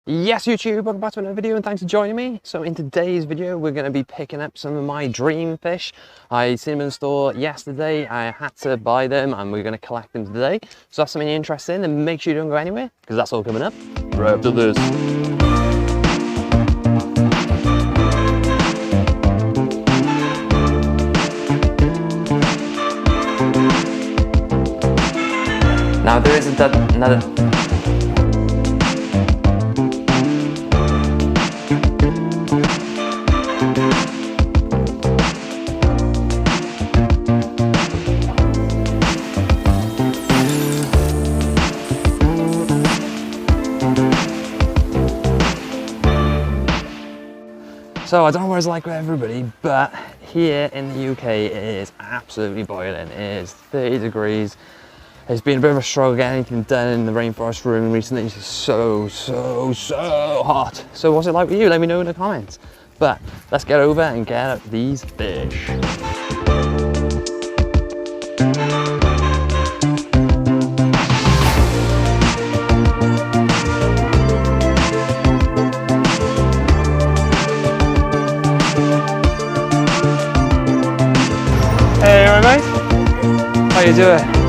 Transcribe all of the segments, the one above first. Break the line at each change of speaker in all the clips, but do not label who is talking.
Yes, YouTube, welcome back to another video and thanks for joining me. So in today's video, we're going to be picking up some of my dream fish. I seen them in the store yesterday, I had to buy them and we're going to collect them today. So that's something you're interested in, and make sure you don't go anywhere because that's all coming up right after this. Now there is another... So I don't know what it's like with everybody, but here in the UK it is absolutely boiling. It is 30 degrees. It's been a bit of a struggle getting anything done in the Rainforest room recently. It's just so hot. So what's it like with you? Let me know in the comments. But let's get over and get up these fish. Hey, alright mate? How you doing?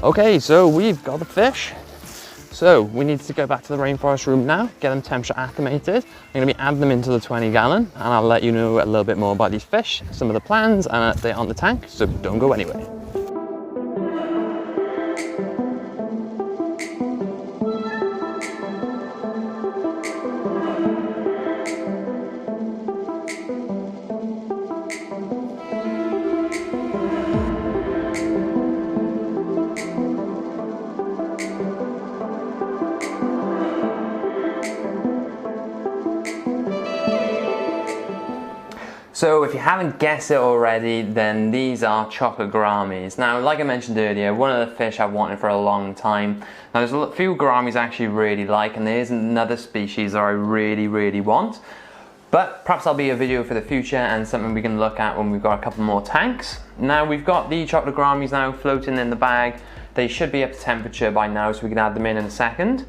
Okay, so we've got the fish. So we need to go back to the Rainforest room now, get them temperature acclimated. I'm going to be adding them into the 20 gallon and I'll let you know a little bit more about these fish, some of the plans and an update on the tank, so don't go anywhere. So if you haven't guessed it already, then these are chocolate gouramis. Now, like I mentioned earlier, one of the fish I've wanted for a long time. Now there's a few gouramis I actually really like, and there is another species that I really want. But perhaps that'll be a video for the future and something we can look at when we've got a couple more tanks. Now we've got the chocolate gouramis now floating in the bag. They should be up to temperature by now, so we can add them in a second.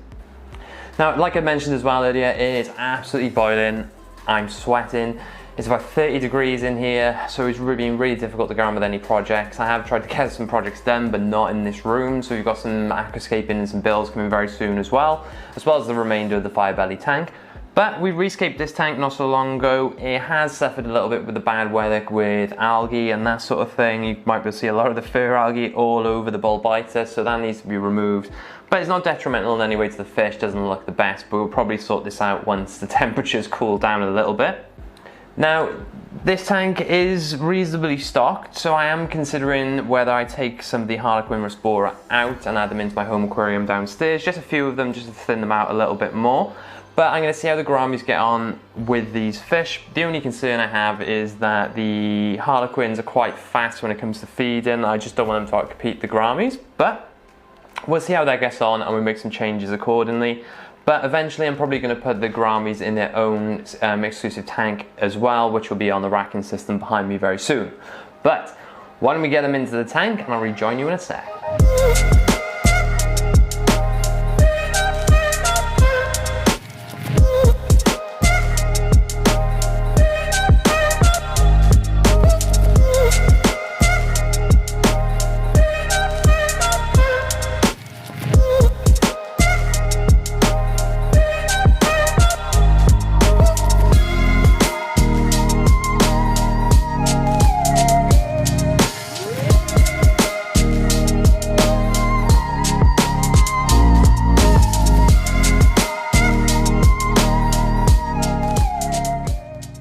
Now, like I mentioned as well earlier, it is absolutely boiling. I'm sweating. It's about 30 degrees in here, so it's been really difficult to get on with any projects. I have tried to get some projects done, but not in this room. So we've got some aquascaping and some builds coming very soon as well as the remainder of the fire belly tank. But we rescaped this tank not so long ago. It has suffered a little bit with the bad weather with algae and that sort of thing. You might be able to see a lot of the fur algae all over the bulbita, so that needs to be removed. But it's not detrimental in any way to the fish, doesn't look the best, but we'll probably sort this out once the temperatures cool down a little bit. Now, this tank is reasonably stocked, so I am considering whether I take some of the Harlequin Respora out and add them into my home aquarium downstairs, just a few of them, just to thin them out a little bit more. But I'm going to see how the gouramis get on with these fish. The only concern I have is that the Harlequins are quite fast when it comes to feeding. I just don't want them to outcompete the gouramis, but we'll see how that gets on and we'll make some changes accordingly. But eventually I'm probably going to put the gouramis in their own exclusive tank as well, which will be on the racking system behind me very soon. But why don't we get them into the tank and I'll rejoin you in a sec.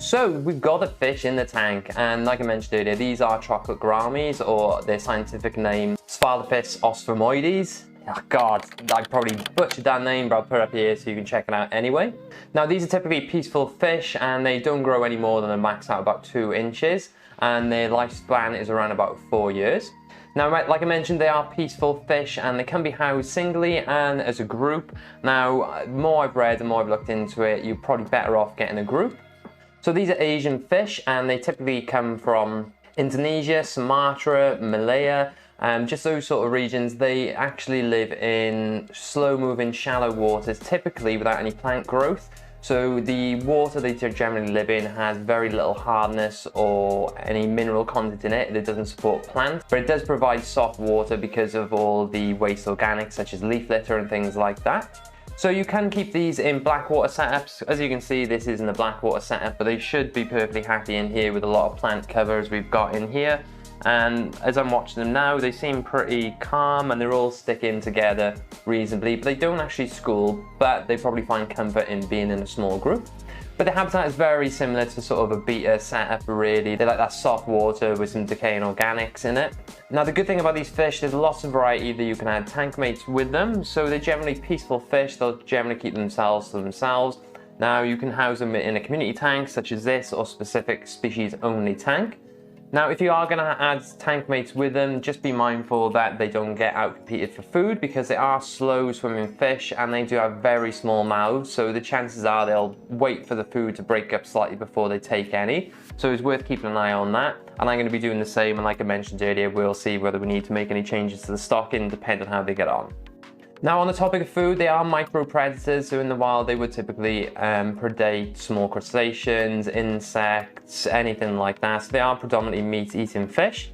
So we've got the fish in the tank, and like I mentioned earlier, these are chocolate gouramis, or their scientific name, Sphalopus osphromoides. Oh God, I probably butchered that name, but I'll put it up here so you can check it out anyway. Now these are typically peaceful fish, and they don't grow any more than a max out about 2 inches, and their lifespan is around about 4 years. Now, like I mentioned, they are peaceful fish and they can be housed singly and as a group. Now, the more I've read, the more I've looked into it, you're probably better off getting a group. So these are Asian fish, and they typically come from Indonesia, Sumatra, Malaya, just those sort of regions. They actually live in slow-moving, shallow waters, typically without any plant growth. So the water they generally live in has very little hardness or any mineral content in it that doesn't support plants, but it does provide soft water because of all the waste organics such as leaf litter and things like that. So you can keep these in blackwater setups. As you can see, this isn't a blackwater setup, but they should be perfectly happy in here with a lot of plant covers we've got in here. And as I'm watching them now, they seem pretty calm and they're all sticking together reasonably, but they don't actually school, but they probably find comfort in being in a small group. But the habitat is very similar to sort of a beta setup really. They like that soft water with some decaying organics in it. Now the good thing about these fish, there's lots of variety that you can add tank mates with them. So they're generally peaceful fish, they'll generally keep themselves to themselves. Now you can house them in a community tank such as this or specific species only tank. Now, if you are going to add tank mates with them, just be mindful that they don't get outcompeted for food because they are slow swimming fish and they do have very small mouths. So the chances are they'll wait for the food to break up slightly before they take any. So it's worth keeping an eye on that. And I'm going to be doing the same. And like I mentioned earlier, we'll see whether we need to make any changes to the stocking depending on how they get on. Now on the topic of food, they are micro predators, so in the wild they would typically predate small crustaceans, insects, anything like that. So they are predominantly meat-eating fish.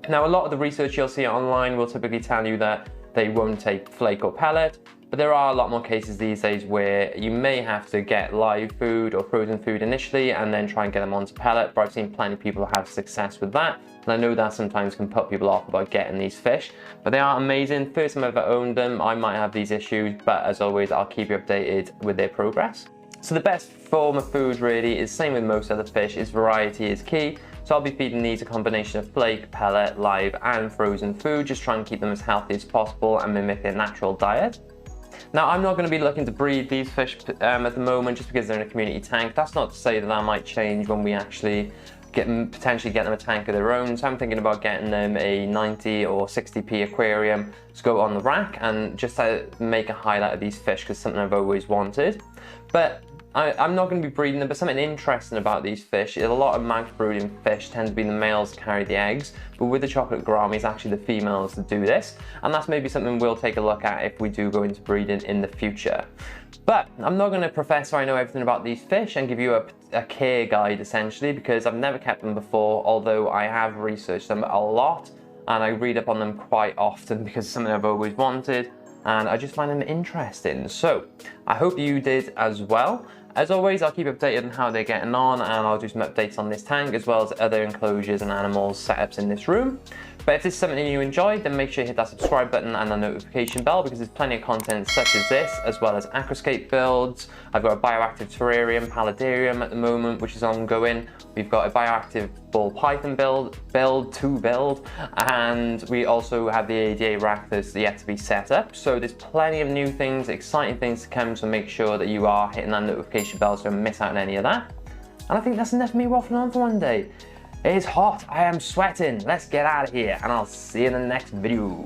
Now a lot of the research you'll see online will typically tell you that they won't take flake or pellet, but there are a lot more cases these days where you may have to get live food or frozen food initially and then try and get them onto pellet, but I've seen plenty of people have success with that. And I know that sometimes can put people off about getting these fish, but they are amazing. First time I've ever owned them, I might have these issues, but as always, I'll keep you updated with their progress. So the best form of food really is same with most other fish, is variety is key. So I'll be feeding these a combination of flake, pellet, live and frozen food, just try and keep them as healthy as possible and mimic their natural diet. Now I'm not going to be looking to breed these fish at the moment just because they're in a community tank. That's not to say that that might change when we actually potentially get them a tank of their own. So I'm thinking about getting them a 90 or 60p aquarium to go on the rack and just to make a highlight of these fish because it's something I've always wanted. But I'm not going to be breeding them, but something interesting about these fish is a lot of mouth brooding fish tend to be the males to carry the eggs, but with the chocolate gourami it's actually the females that do this, and that's maybe something we'll take a look at if we do go into breeding in the future. But I'm not going to profess I know everything about these fish and give you a care guide essentially, because I've never kept them before, although I have researched them a lot and I read up on them quite often because it's something I've always wanted and I just find them interesting. So I hope you did as well. As always, I'll keep updated on how they're getting on and I'll do some updates on this tank as well as other enclosures and animals setups in this room. But if this is something you enjoyed, then make sure you hit that subscribe button and the notification bell because there's plenty of content such as this, as well as aquascape builds. I've got a bioactive terrarium, paludarium at the moment, which is ongoing. We've got a bioactive ball python build, and we also have the ADA rack that's yet to be set up. So there's plenty of new things, exciting things to come, so make sure that you are hitting that notification bell so you don't miss out on any of that. And I think that's enough of me waffling on for one day. It is hot, I am sweating, let's get out of here, and I'll see you in the next video.